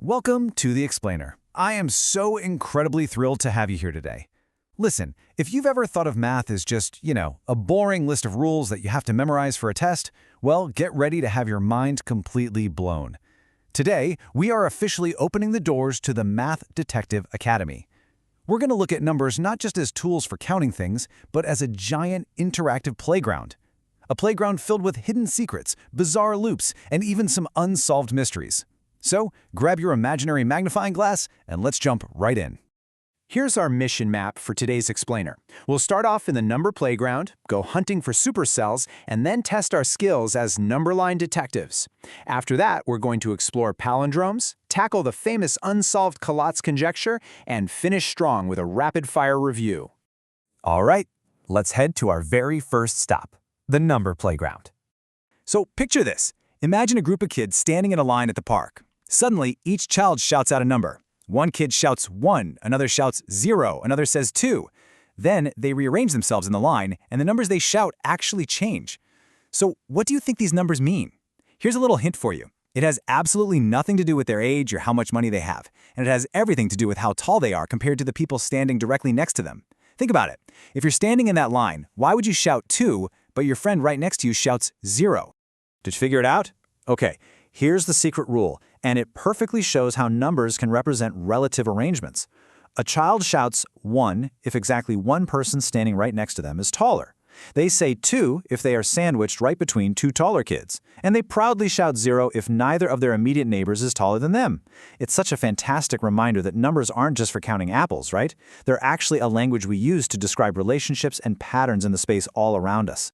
Welcome to The Explainer. I am so incredibly thrilled to have you here today. Listen, if you've ever thought of math as just, a boring list of rules that you have to memorize for a test, well, get ready to have your mind completely blown. Today, we are officially opening the doors to the Math Detective Academy. We're going to look at numbers not just as tools for counting things, but as a giant interactive playground. A playground filled with hidden secrets, bizarre loops, and even some unsolved mysteries. So, grab your imaginary magnifying glass and let's jump right in. Here's our mission map for today's explainer. We'll start off in the number playground, go hunting for supercells, and then test our skills as number line detectives. After that, we're going to explore palindromes, tackle the famous unsolved Collatz Conjecture, and finish strong with a rapid-fire review. All right, let's head to our very first stop, the number playground. So picture this. Imagine a group of kids standing in a line at the park. Suddenly, each child shouts out a number. One kid shouts 1, another shouts 0, another says 2. Then they rearrange themselves in the line, and the numbers they shout actually change. So what do you think these numbers mean? Here's a little hint for you. It has absolutely nothing to do with their age or how much money they have, and it has everything to do with how tall they are compared to the people standing directly next to them. Think about it. If you're standing in that line, why would you shout 2, but your friend right next to you shouts 0? Did you figure it out? Okay, here's the secret rule, and it perfectly shows how numbers can represent relative arrangements. A child shouts 1 if exactly one person standing right next to them is taller. They say 2 if they are sandwiched right between two taller kids. And they proudly shout 0 if neither of their immediate neighbors is taller than them. It's such a fantastic reminder that numbers aren't just for counting apples, right? They're actually a language we use to describe relationships and patterns in the space all around us.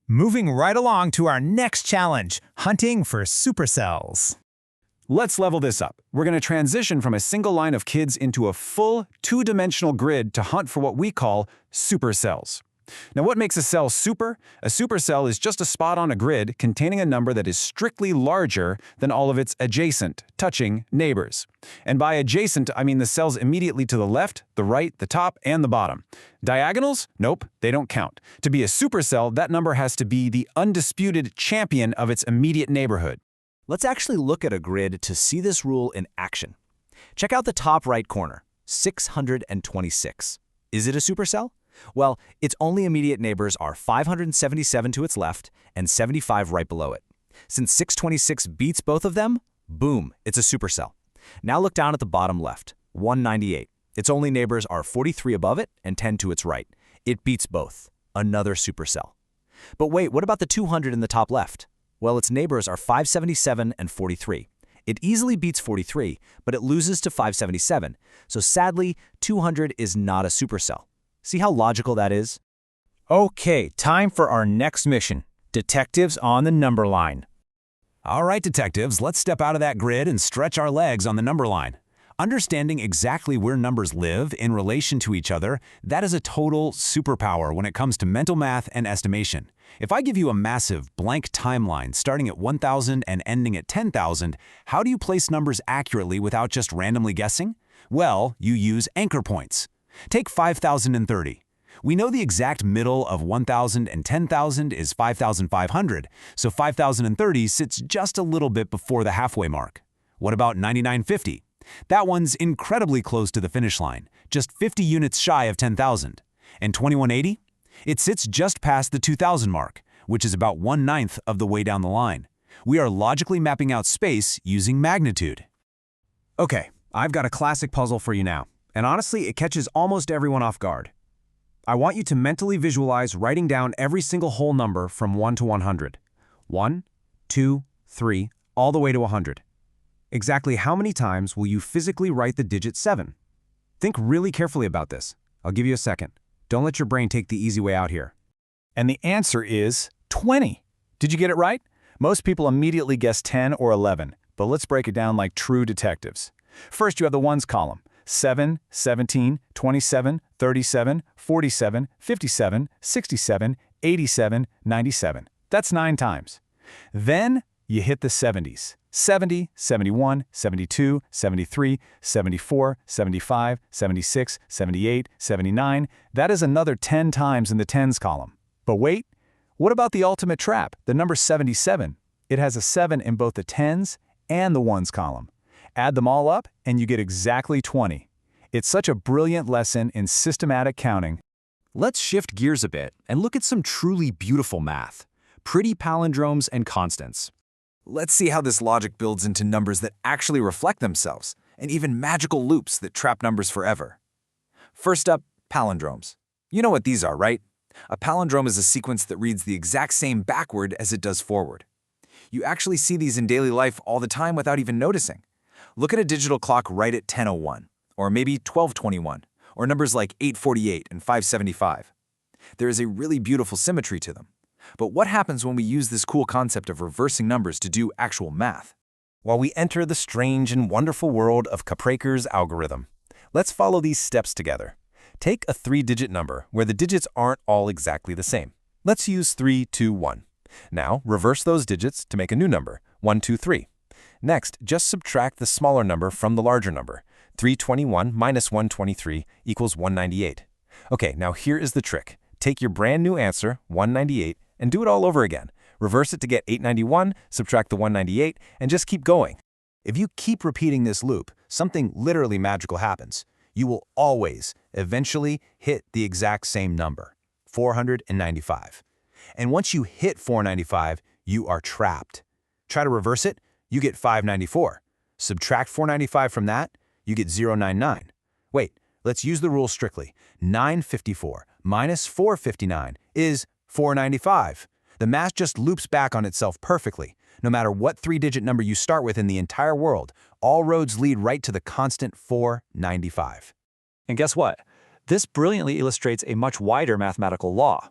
Moving right along to our next challenge, hunting for supercells. Let's level this up. We're going to transition from a single line of kids into a full two-dimensional grid to hunt for what we call supercells. Now, what makes a cell super? A supercell is just a spot on a grid containing a number that is strictly larger than all of its adjacent, touching neighbors. And by adjacent, I mean the cells immediately to the left, the right, the top, and the bottom. Diagonals? Nope, they don't count. To be a supercell, that number has to be the undisputed champion of its immediate neighborhood. Let's actually look at a grid to see this rule in action. Check out the top right corner, 626. Is it a supercell? Well, its only immediate neighbors are 577 to its left and 75 right below it. Since 626 beats both of them, boom, it's a supercell. Now look down at the bottom left, 198. Its only neighbors are 43 above it and 10 to its right. It beats both, another supercell. But wait, what about the 200 in the top left? Well, its neighbors are 577 and 43. It easily beats 43, but it loses to 577. So sadly, 200 is not a supercell. See how logical that is? Okay, time for our next mission, detectives on the number line. All right, detectives, let's step out of that grid and stretch our legs on the number line. Understanding exactly where numbers live in relation to each other, that is a total superpower when it comes to mental math and estimation. If I give you a massive blank timeline starting at 1,000 and ending at 10,000, how do you place numbers accurately without just randomly guessing? Well, you use anchor points. Take 5,030. We know the exact middle of 1,000 and 10,000 is 5,500, so 5,030 sits just a little bit before the halfway mark. What about 9,950? That one's incredibly close to the finish line, just 50 units shy of 10,000. And 2180? It sits just past the 2,000 mark, which is about 1/9 of the way down the line. We are logically mapping out space using magnitude. Okay, I've got a classic puzzle for you now, and honestly, it catches almost everyone off guard. I want you to mentally visualize writing down every single whole number from 1 to 100. 1, 2, 3, all the way to 100. Exactly how many times will you physically write the digit 7? Think really carefully about this. I'll give you a second. Don't let your brain take the easy way out here. And the answer is 20. Did you get it right? Most people immediately guess 10 or 11, but let's break it down like true detectives. First, you have the ones column. 7, 17, 27, 37, 47, 57, 67, 87, 97. That's 9 times. Then you hit the 70s. 70, 71, 72, 73, 74, 75, 76, 78, 79. That is another 10 times in the tens column. But wait, what about the ultimate trap, the number 77? It has a 7 in both the tens and the ones column. Add them all up, and you get exactly 20. It's such a brilliant lesson in systematic counting. Let's shift gears a bit and look at some truly beautiful math. Pretty palindromes and constants. Let's see how this logic builds into numbers that actually reflect themselves, and even magical loops that trap numbers forever. First up, palindromes. You know what these are, right? A palindrome is a sequence that reads the exact same backward as it does forward. You actually see these in daily life all the time without even noticing. Look at a digital clock right at 10:01, or maybe 12:21, or numbers like 848 and 575. There is a really beautiful symmetry to them. But what happens when we use this cool concept of reversing numbers to do actual math? While we enter the strange and wonderful world of Kaprekar's algorithm, let's follow these steps together. Take a 3-digit number where the digits aren't all exactly the same. Let's use 321. Now, reverse those digits to make a new number, 123. Next, just subtract the smaller number from the larger number. 321 minus 123 equals 198. Okay, now here is the trick. Take your brand new answer, 198, and do it all over again. Reverse it to get 891, subtract the 198, and just keep going. If you keep repeating this loop, something literally magical happens. You will always, eventually, hit the exact same number, 495. And once you hit 495, you are trapped. Try to reverse it, you get 594. Subtract 495 from that, you get 099. Wait, let's use the rule strictly. 954 minus 459 is 495. The math just loops back on itself perfectly. No matter what 3-digit number you start with in the entire world, all roads lead right to the constant 495. And guess what? This brilliantly illustrates a much wider mathematical law.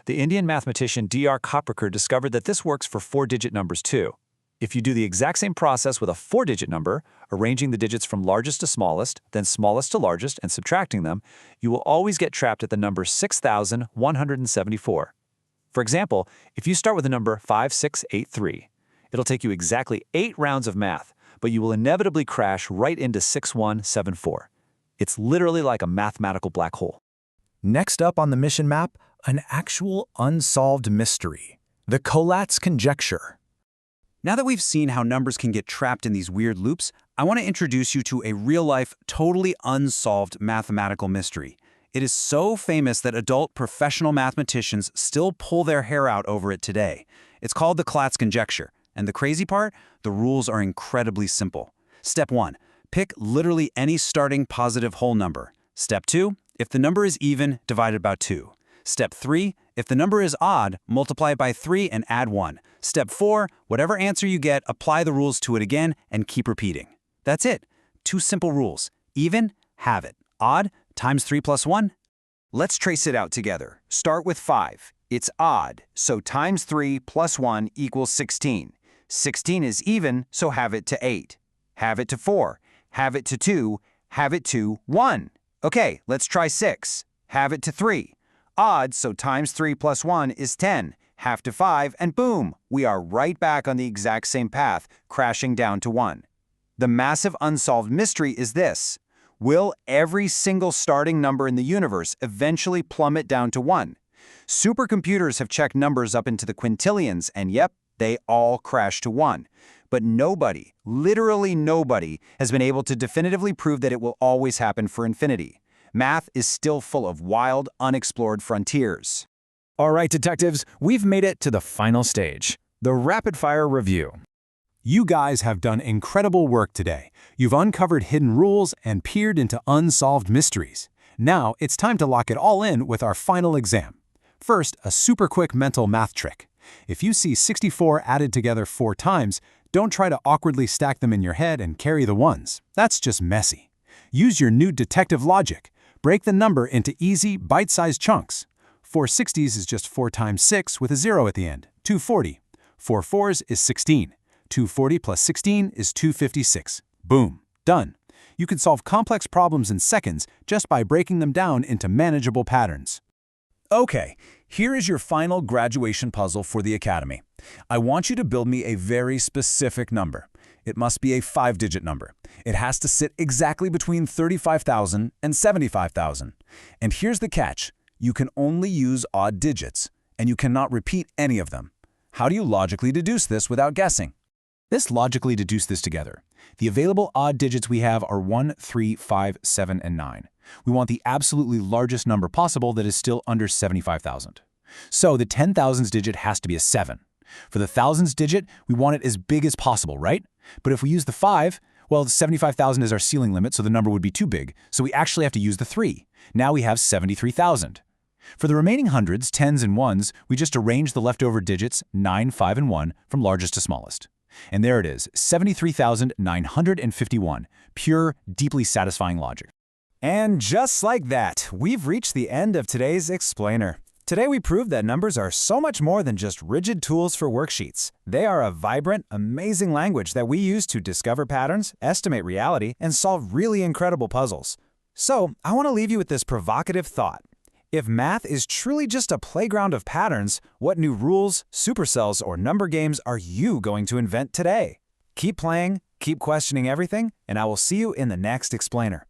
The Indian mathematician Dr. Kaprekar discovered that this works for 4-digit numbers too. If you do the exact same process with a 4-digit number, arranging the digits from largest to smallest, then smallest to largest, and subtracting them, you will always get trapped at the number 6,174. For example, if you start with the number 5683, it'll take you exactly 8 rounds of math, but you will inevitably crash right into 6174. It's literally like a mathematical black hole. Next up on the mission map, an actual unsolved mystery, the Collatz Conjecture. Now that we've seen how numbers can get trapped in these weird loops, I want to introduce you to a real-life, totally unsolved mathematical mystery. It is so famous that adult professional mathematicians still pull their hair out over it today. It's called the Collatz Conjecture, and the crazy part? The rules are incredibly simple. Step 1. Pick literally any starting positive whole number. Step 2. If the number is even, divide it by 2. Step 3. If the number is odd, multiply it by 3 and add 1. Step 4. Whatever answer you get, apply the rules to it again and keep repeating. That's it. 2 simple rules. Even, have it. Odd, times 3 plus 1. Let's trace it out together. Start with 5. It's odd, so times 3 plus 1 equals 16. 16 is even, so have it to 8. Have it to 4. Have it to 2. Have it to 1. Okay, let's try 6. Have it to 3. Odd, so times 3 plus 1 is 10. Half to 5, and boom, we are right back on the exact same path, crashing down to 1. The massive unsolved mystery is this. Will every single starting number in the universe eventually plummet down to 1? Supercomputers have checked numbers up into the quintillions, and yep, they all crash to 1. But nobody, literally nobody, has been able to definitively prove that it will always happen for infinity. Math is still full of wild, unexplored frontiers. All right, detectives, we've made it to the final stage, the rapid-fire review. You guys have done incredible work today. You've uncovered hidden rules and peered into unsolved mysteries. Now it's time to lock it all in with our final exam. First, a super quick mental math trick. If you see 64 added together 4 times, don't try to awkwardly stack them in your head and carry the ones. That's just messy. Use your new detective logic. Break the number into easy, bite-sized chunks. 4 60s is just 4 times 6 with a 0 at the end, 240. 4 4s is 16. 240 plus 16 is 256. Boom. Done. You can solve complex problems in seconds just by breaking them down into manageable patterns. Okay, here is your final graduation puzzle for the Academy. I want you to build me a very specific number. It must be a 5-digit number. It has to sit exactly between 35,000 and 75,000. And here's the catch. You can only use odd digits, and you cannot repeat any of them. How do you logically deduce this without guessing? Let's logically deduce this together. The available odd digits we have are 1, 3, 5, 7, and 9. We want the absolutely largest number possible that is still under 75,000. So the 10,000s digit has to be a 7. For the thousands digit, we want it as big as possible, right? But if we use the 5, well, 75,000 is our ceiling limit, so the number would be too big, so we actually have to use the 3. Now we have 73,000. For the remaining hundreds, 10s, and 1s, we just arrange the leftover digits 9, 5, and 1 from largest to smallest. And there it is, 73,951. Pure, deeply satisfying logic. And just like that, we've reached the end of today's explainer. Today we proved that numbers are so much more than just rigid tools for worksheets. They are a vibrant, amazing language that we use to discover patterns, estimate reality, and solve really incredible puzzles. So, I want to leave you with this provocative thought. If math is truly just a playground of patterns, what new rules, supercells, or number games are you going to invent today? Keep playing, keep questioning everything, and I will see you in the next explainer.